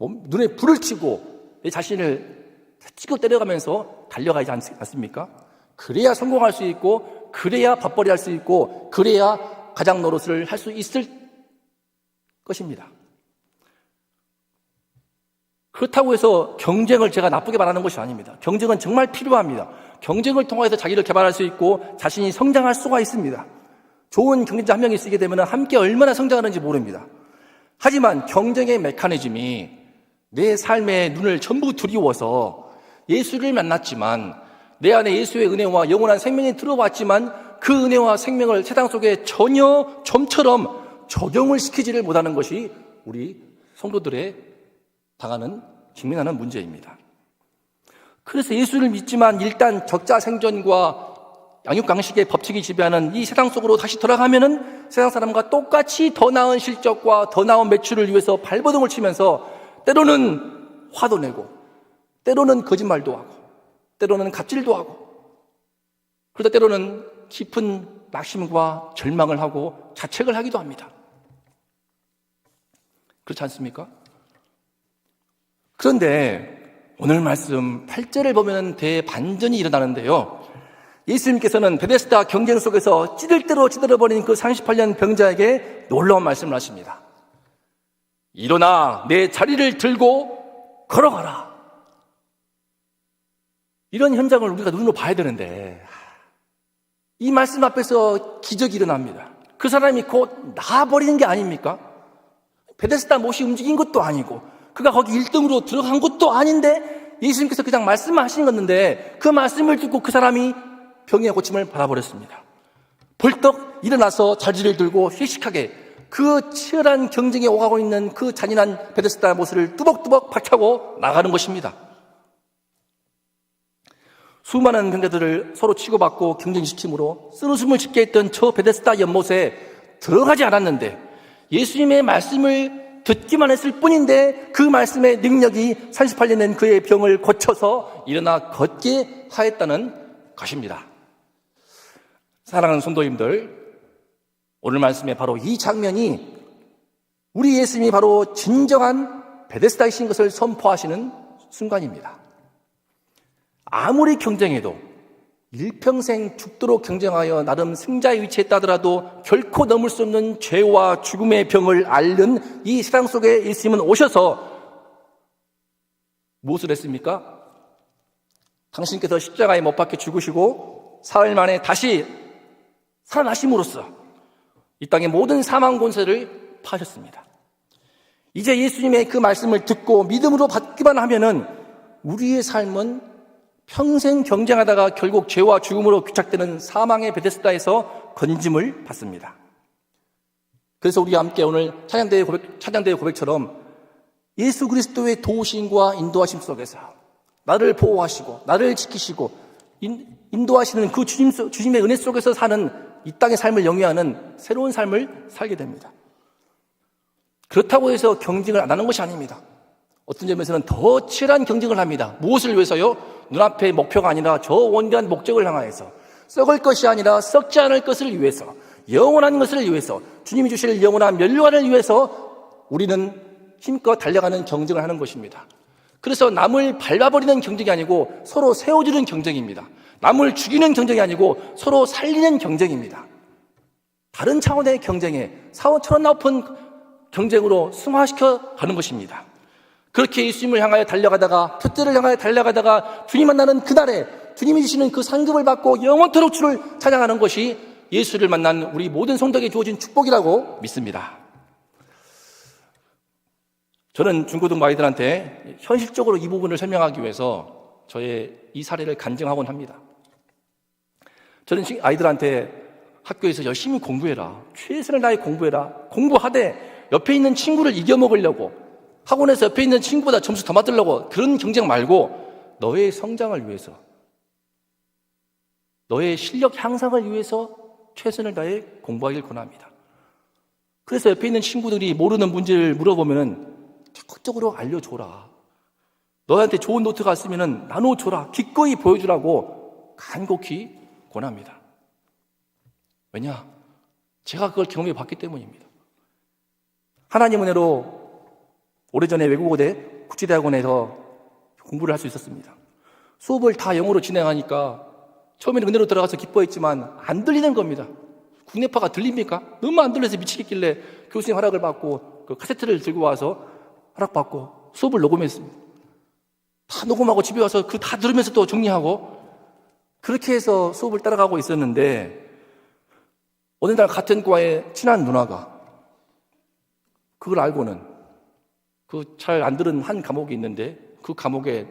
눈에 불을 켜고 내 자신을 찍어 때려가면서 달려가지 않습니까? 그래야 성공할 수 있고 그래야 밥벌이 할 수 있고 그래야 가장 노릇을 할 수 있을 것입니다. 그렇다고 해서 경쟁을 제가 나쁘게 말하는 것이 아닙니다. 경쟁은 정말 필요합니다. 경쟁을 통해서 자기를 개발할 수 있고 자신이 성장할 수가 있습니다. 좋은 경쟁자 한 명이 있게 되면 함께 얼마나 성장하는지 모릅니다. 하지만 경쟁의 메커니즘이 내 삶의 눈을 전부 두리워서 예수를 만났지만 내 안에 예수의 은혜와 영원한 생명이 들어왔지만 그 은혜와 생명을 세상 속에 전혀 좀처럼 적용을 시키지를 못하는 것이 우리 성도들의 직면하는 문제입니다. 그래서 예수를 믿지만 일단 적자생존과 양육강식의 법칙이 지배하는 이 세상 속으로 다시 돌아가면은 세상 사람과 똑같이 더 나은 실적과 더 나은 매출을 위해서 발버둥을 치면서 때로는 화도 내고, 때로는 거짓말도 하고, 때로는 갑질도 하고, 그러다 때로는 깊은 낙심과 절망을 하고 자책을 하기도 합니다. 그렇지 않습니까? 그런데 오늘 말씀 8절을 보면 대반전이 일어나는데요. 예수님께서는 베데스다 경쟁 속에서 찌들 대로 찌들어버린 그 38년 병자에게 놀라운 말씀을 하십니다. 일어나 내 자리를 들고 걸어가라. 이런 현장을 우리가 눈으로 봐야 되는데 이 말씀 앞에서 기적이 일어납니다. 그 사람이 곧 나아버리는 게 아닙니까? 베데스다 못이 움직인 것도 아니고 그가 거기 1등으로 들어간 것도 아닌데 예수님께서 그냥 말씀하신 건데 그 말씀을 듣고 그 사람이 병의 고침을 받아버렸습니다. 벌떡 일어나서 자리를 들고 휘식하게 그 치열한 경쟁에 오가고 있는 그 잔인한 베데스다 못을 뚜벅뚜벅 박차고 나가는 것입니다. 수많은 병자들을 서로 치고받고 경쟁시킴으로 쓴웃음을 짓게 했던 저 베데스다 연못에 들어가지 않았는데 예수님의 말씀을 듣기만 했을 뿐인데 그 말씀의 능력이 38년 된 그의 병을 고쳐서 일어나 걷게 하였다는 것입니다. 사랑하는 성도님들, 오늘 말씀에 바로 이 장면이 우리 예수님이 바로 진정한 베데스다이신 것을 선포하시는 순간입니다. 아무리 경쟁해도 일평생 죽도록 경쟁하여 나름 승자의 위치에 있다더라도 결코 넘을 수 없는 죄와 죽음의 병을 앓는 이 세상 속에 예수님은 오셔서 무엇을 했습니까? 당신께서 십자가에 못 박혀 죽으시고 사흘 만에 다시 살아나심으로써 이 땅의 모든 사망 권세를 파하셨습니다. 이제 예수님의 그 말씀을 듣고 믿음으로 받기만 하면은 우리의 삶은 평생 경쟁하다가 결국 죄와 죽음으로 귀착되는 사망의 베데스다에서 건짐을 받습니다. 그래서 우리 함께 오늘 찬양대의 고백처럼 예수 그리스도의 도우심과 인도하심 속에서 나를 보호하시고 나를 지키시고 인도하시는 그 주님의 은혜 속에서 사는 이 땅의 삶을 영위하는 새로운 삶을 살게 됩니다. 그렇다고 해서 경쟁을 안 하는 것이 아닙니다. 어떤 점에서는 더 치열한 경쟁을 합니다. 무엇을 위해서요? 눈앞의 목표가 아니라 저 원대한 목적을 향하여서 썩을 것이 아니라 썩지 않을 것을 위해서 영원한 것을 위해서 주님이 주실 영원한 면류관을 위해서 우리는 힘껏 달려가는 경쟁을 하는 것입니다. 그래서 남을 밟아버리는 경쟁이 아니고 서로 세워주는 경쟁입니다. 남을 죽이는 경쟁이 아니고 서로 살리는 경쟁입니다. 다른 차원의 경쟁에 사원처럼 높은 경쟁으로 승화시켜 가는 것입니다. 그렇게 예수님을 향하여 달려가다가 표대를 향하여 달려가다가 주님 만나는 그날에 주님이 주시는 그 상급을 받고 영원토록 주를 찬양하는 것이 예수를 만난 우리 모든 성도에게 주어진 축복이라고 믿습니다. 저는 중고등부 아이들한테 현실적으로 이 부분을 설명하기 위해서 저의 이 사례를 간증하곤 합니다. 저는 아이들한테 학교에서 열심히 공부해라, 최선을 다해 공부해라, 공부하되 옆에 있는 친구를 이겨먹으려고 학원에서 옆에 있는 친구보다 점수 더 맞으려고 그런 경쟁 말고 너의 성장을 위해서, 너의 실력 향상을 위해서 최선을 다해 공부하길 권합니다. 그래서 옆에 있는 친구들이 모르는 문제를 물어보면 적극적으로 알려줘라. 너한테 좋은 노트가 있으면 나눠줘라. 기꺼이 보여주라고 간곡히 권합니다. 왜냐? 제가 그걸 경험해 봤기 때문입니다. 하나님 은혜로 오래전에 외국어대 국제대학원에서 공부를 할 수 있었습니다. 수업을 다 영어로 진행하니까 처음에는 은혜로 들어가서 기뻐했지만 안 들리는 겁니다. 국내파가 들립니까? 너무 안 들려서 미치겠길래 교수님 허락을 받고 그 카세트를 들고 와서 허락받고 수업을 녹음했습니다. 다 녹음하고 집에 와서 그 다 들으면서 또 정리하고 그렇게 해서 수업을 따라가고 있었는데 어느 날 같은 과에 친한 누나가 그걸 알고는 그 잘 안 들은 한 과목이 있는데 그 과목에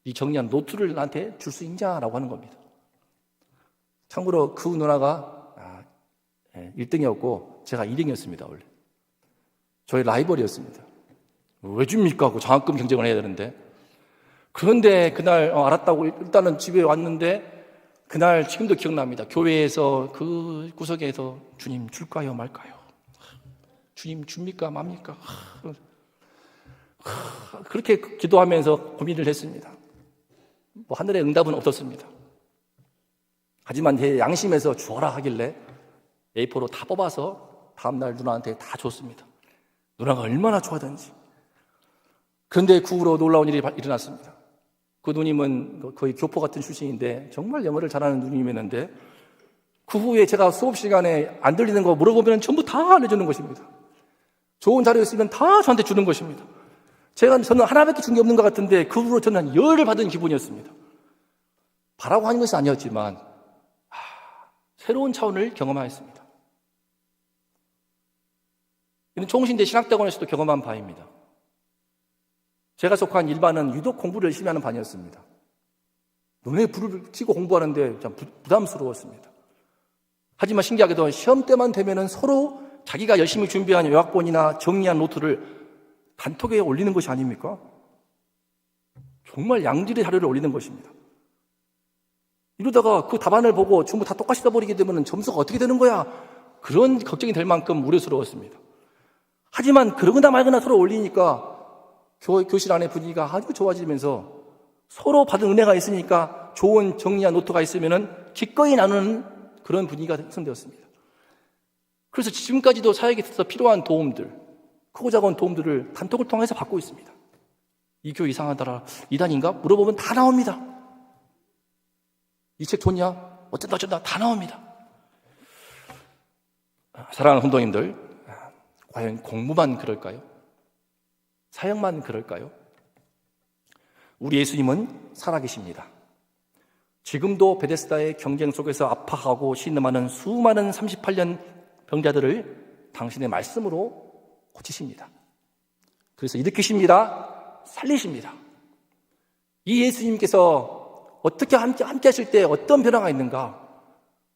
이 정리한 노트를 나한테 줄 수 있냐라고 하는 겁니다. 참고로 그 누나가 1등이었고 제가 2등이었습니다. 원래 저희 라이벌이었습니다. 왜 줍니까? 그 장학금 경쟁을 해야 되는데. 그런데 그날 알았다고 일단은 집에 왔는데 그날 지금도 기억납니다. 교회에서 그 구석에서 주님 줄까요 말까요? 주님 줍니까 맙니까? 그렇게 기도하면서 고민을 했습니다. 뭐 하늘의 응답은 없었습니다. 하지만 제 양심에서 주어라 하길래 A4로 다 뽑아서 다음날 누나한테 다 줬습니다. 누나가 얼마나 좋아하던지. 그런데 그 후로 놀라운 일이 일어났습니다. 그 누님은 거의 교포 같은 출신인데 정말 영어를 잘하는 누님이었는데 그 후에 제가 수업 시간에 안 들리는 거 물어보면 전부 다 알려주는 것입니다. 좋은 자료 있으면 다 저한테 주는 것입니다. 저는 하나밖에 준 게 없는 것 같은데 그 후로 저는 열을 받은 기분이었습니다. 바라고 하는 것은 아니었지만 새로운 차원을 경험하였습니다. 이는 총신대 신학대학원에서도 경험한 바입니다. 제가 속한 일반은 유독 공부를 열심히 하는 반이었습니다. 눈에 불을 켜고 공부하는데 참 부담스러웠습니다. 하지만 신기하게도 시험 때만 되면은 서로 자기가 열심히 준비한 요약본이나 정리한 노트를 단톡에 올리는 것이 아닙니까? 정말 양질의 자료를 올리는 것입니다. 이러다가 그 답안을 보고 전부 다 똑같이 써버리게 되면 점수가 어떻게 되는 거야? 그런 걱정이 될 만큼 우려스러웠습니다. 하지만 그러거나 말거나 서로 올리니까 교실 안의 분위기가 아주 좋아지면서 서로 받은 은혜가 있으니까 좋은 정리한 노트가 있으면 기꺼이 나누는 그런 분위기가 형성되었습니다. 그래서 지금까지도 사역에 있어서 필요한 도움들, 크고 작은 도움들을 단톡을 통해서 받고 있습니다. 이 교회 이상하더라, 이단인가? 물어보면 다 나옵니다. 이 책 좋냐? 어쩐다 다 나옵니다. 사랑하는 성도님들, 과연 공부만 그럴까요? 사역만 그럴까요? 우리 예수님은 살아계십니다. 지금도 베데스다의 경쟁 속에서 아파하고 신음하는 수많은 38년 병자들을 당신의 말씀으로 고치십니다. 그래서 일으키십니다. 살리십니다. 이 예수님께서 어떻게 함께 하실 때 어떤 변화가 있는가,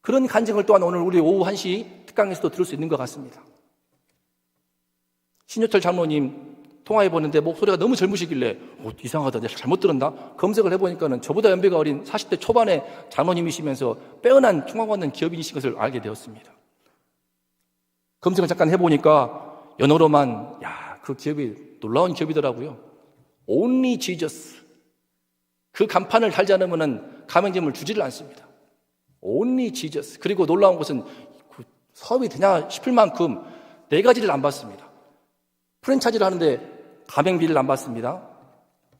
그런 간증을 또한 오늘 우리 오후 1시 특강에서도 들을 수 있는 것 같습니다. 신효철 장로님 통화해보는데 목소리가 너무 젊으시길래 이상하다, 내가 잘못 들었나? 검색을 해보니까는 저보다 연배가 어린 40대 초반의 장로님이시면서 빼어난 총각받는 기업인이신 것을 알게 되었습니다. 검색을 잠깐 해보니까 연어로만 그 기업이 놀라운 기업이더라고요. Only Jesus. 그 간판을 달지 않으면 가맹점을 주지를 않습니다. Only Jesus. 그리고 놀라운 것은 그 사업이 되냐 싶을 만큼 4가지를 안 받습니다. 프랜차이즈를 하는데 가맹비를 안 받습니다.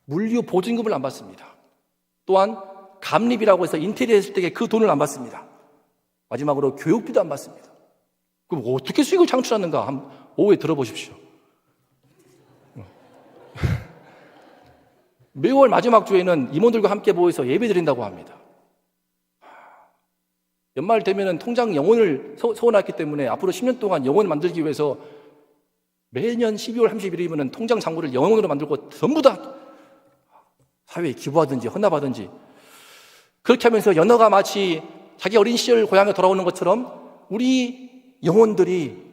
물류 보증금을 안 받습니다. 또한 감리비라고 해서 인테리어 했을 때 그 돈을 안 받습니다. 마지막으로 교육비도 안 받습니다. 그럼 어떻게 수익을 창출하는가? 한번 오후에 들어보십시오. 매월 마지막 주에는 임원들과 함께 모여서 예배 드린다고 합니다. 연말 되면은 통장 영혼을 소원했기 때문에 앞으로 10년 동안 영혼을 만들기 위해서 매년 12월 30일이면 통장 잔고를 영혼으로 만들고 전부 다 사회에 기부하든지 헌납하든지, 그렇게 하면서 연어가 마치 자기 어린 시절 고향에 돌아오는 것처럼 우리 영혼들이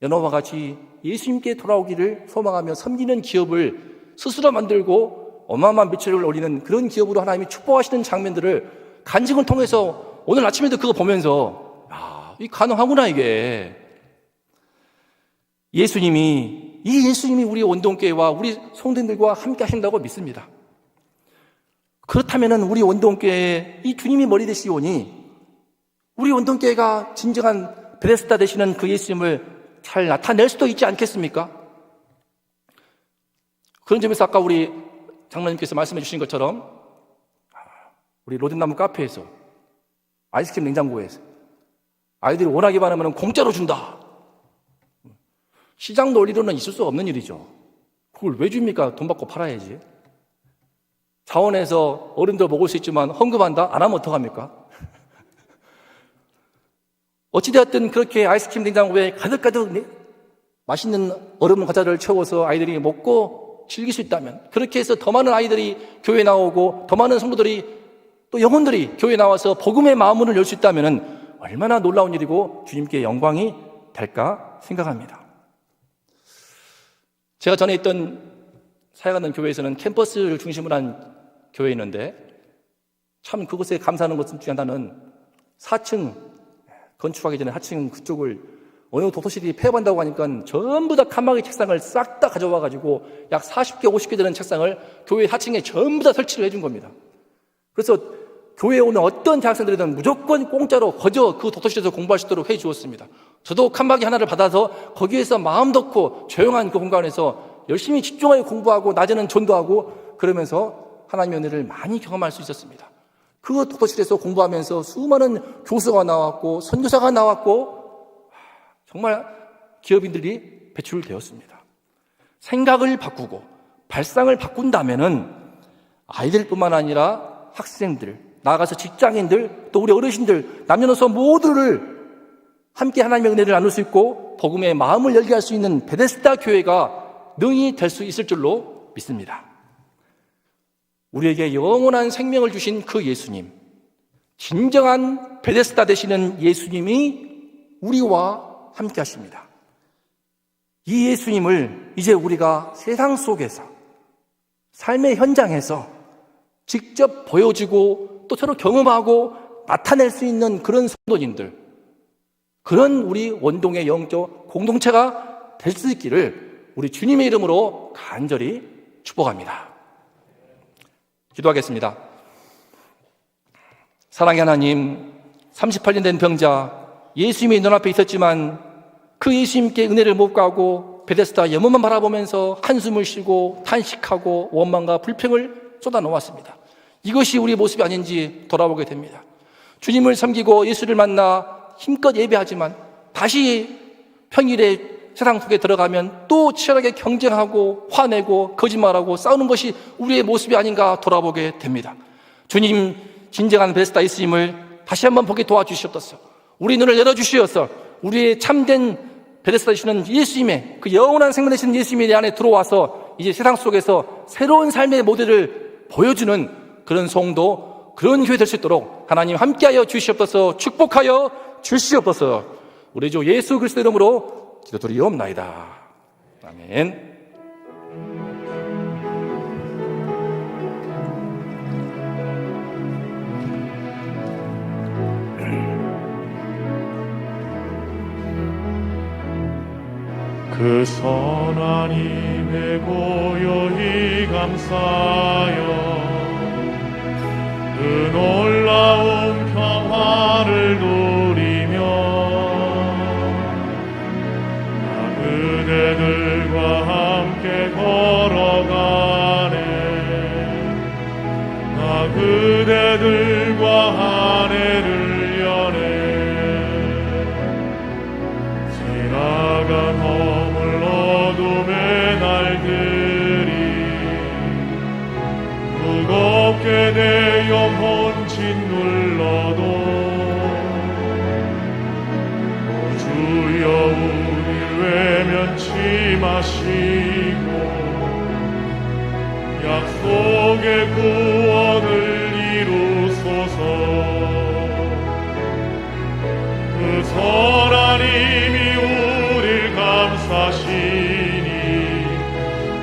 연어와 같이 예수님께 돌아오기를 소망하며 섬기는 기업을 스스로 만들고 어마어마한 매출을 올리는 그런 기업으로 하나님이 축복하시는 장면들을 간증을 통해서 오늘 아침에도 그거 보면서 이 가능하구나. 이게 이 예수님이 우리 원동교회와 우리 성도님들과 함께 하신다고 믿습니다. 그렇다면 우리 원동교회에 이 주님이 머리 되시오니 우리 원동교회가 진정한 베데스다 되시는 그 예수님을 잘 나타낼 수도 있지 않겠습니까? 그런 점에서 아까 우리 장로님께서 말씀해 주신 것처럼 우리 로든나무 카페에서 아이스크림 냉장고에서 아이들이 원하기만 하면 공짜로 준다. 시장 논리로는 있을 수 없는 일이죠. 그걸 왜 줍니까? 돈 받고 팔아야지. 자원해서 어른들 먹을 수 있지만 헌금한다? 안 하면 어떡합니까? 어찌되었든 그렇게 아이스크림 냉장고에 가득가득 맛있는 얼음 과자를 채워서 아이들이 먹고 즐길 수 있다면, 그렇게 해서 더 많은 아이들이 교회에 나오고 더 많은 성도들이 또 영혼들이 교회에 나와서 복음의 마음문을 열 수 있다면 얼마나 놀라운 일이고 주님께 영광이 될까 생각합니다. 제가 전에 있던 사역하는 교회에서는 캠퍼스를 중심으로 한 교회였는데 참 그것에 감사하는 것 중에 하나는 4층 건축하기 전에 4층 그쪽을 어느 도서실이 폐업한다고 하니까 전부 다 칸막이 책상을 싹 다 가져와 가지고 약 40개, 50개 되는 책상을 교회 하층에 전부 다 설치를 해준 겁니다. 그래서 교회에 오는 어떤 대학생들이든 무조건 공짜로 거저 그 도서실에서 공부할 수 있도록 해 주었습니다. 저도 칸막이 하나를 받아서 거기에서 마음 덮고 조용한 그 공간에서 열심히 집중하게 공부하고 낮에는 전도하고 그러면서 하나님의 은혜를 많이 경험할 수 있었습니다. 그 도서실에서 공부하면서 수많은 교수가 나왔고 선교사가 나왔고 정말 기업인들이 배출되었습니다. 생각을 바꾸고 발상을 바꾼다면은 아이들뿐만 아니라 학생들, 나아가서 직장인들, 또 우리 어르신들, 남녀노소 모두를 함께 하나님의 은혜를 나눌 수 있고 복음의 마음을 열게 할 수 있는 베데스다 교회가 능히 될 수 있을 줄로 믿습니다. 우리에게 영원한 생명을 주신 그 예수님, 진정한 베데스다 되시는 예수님이 우리와 함께 하십니다. 이 예수님을 이제 우리가 세상 속에서 삶의 현장에서 직접 보여주고 또 서로 경험하고 나타낼 수 있는 그런 성도님들, 그런 우리 원동의 영적 공동체가 될 수 있기를 우리 주님의 이름으로 간절히 축복합니다. 기도하겠습니다. 사랑의 하나님, 38년 된 병자 예수님이 눈앞에 있었지만 그 예수님께 은혜를 못 가고 베데스다 염원만 바라보면서 한숨을 쉬고 탄식하고 원망과 불평을 쏟아놓았습니다. 이것이 우리의 모습이 아닌지 돌아보게 됩니다. 주님을 섬기고 예수를 만나 힘껏 예배하지만 다시 평일에 세상 속에 들어가면 또 치열하게 경쟁하고 화내고 거짓말하고 싸우는 것이 우리의 모습이 아닌가 돌아보게 됩니다. 주님, 진정한 베데스다 예수님을 다시 한번 보게 도와주시옵소서. 우리 눈을 열어주시옵소서. 우리의 참된 베데스다 되시는 예수님의 그 영원한 생명 되시는 예수님이 내 안에 들어와서 이제 세상 속에서 새로운 삶의 모델을 보여주는 그런 성도, 그런 교회 될 수 있도록 하나님 함께하여 주시옵소서. 축복하여 주시옵소서. 우리 주 예수 그리스도 이름으로 기도드리옵나이다. 아멘. 그 선한 힘에 고요히 감사하여 그 놀라운 평화를 누리며 나 그대들과 함께 걸어가네. 나 그대들과 한 해를 여네. 지나간 허물 어둠의 날들이 무겁게 내 영혼 짓눌러도 주여 우릴 외면치 마시고 약속의 구원을 이루소서. 그 선한 힘이 우릴 감싸시니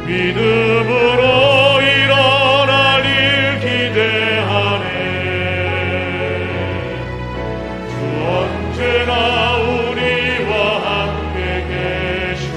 믿음으로 일어날 일 기대하네. 주 언제나 우리와 함께 계셔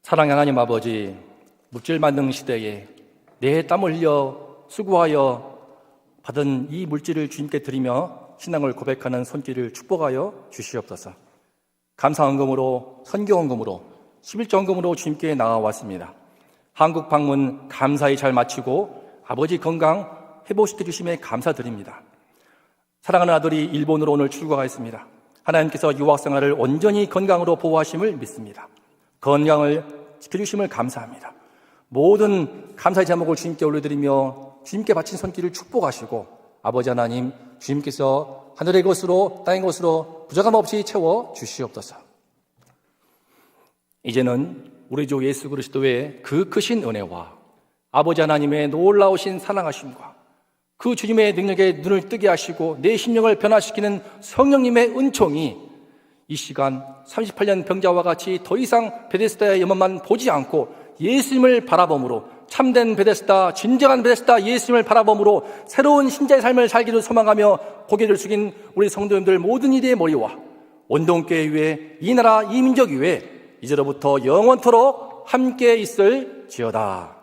사랑의 하나님 아버지, 물질 만능 시대에 내 땀을 흘려 수고하여 받은 이 물질을 주님께 드리며 신앙을 고백하는 손길을 축복하여 주시옵소서. 감사헌금으로, 선교헌금으로, 11조헌금으로 주님께 나아왔습니다. 한국 방문 감사히 잘 마치고 아버지 건강 회복시켜 주심에 감사드립니다. 사랑하는 아들이 일본으로 오늘 출국하였습니다. 하나님께서 유학생활을 온전히 건강으로 보호하심을 믿습니다. 건강을 지켜주심을 감사합니다. 모든 감사의 제목을 주님께 올려드리며 주님께 바친 손길을 축복하시고 아버지 하나님, 주님께서 하늘의 것으로 땅의 것으로 부족함 없이 채워 주시옵소서. 이제는 우리 주 예수 그리스도의 그 크신 은혜와 아버지 하나님의 놀라우신 사랑하심과 그 주님의 능력에 눈을 뜨게 하시고 내 심령을 변화시키는 성령님의 은총이 이 시간 38년 병자와 같이 더 이상 베데스다의 염원만 보지 않고 예수님을 바라봄으로 참된 베데스다, 진정한 베데스다 예수님을 바라봄으로 새로운 신자의 삶을 살기를 소망하며 고개를 숙인 우리 성도님들 모든 이들의 머리와 온동교회 위에 이 나라 이 민족 위에 이제로부터 영원토록 함께 있을지어다.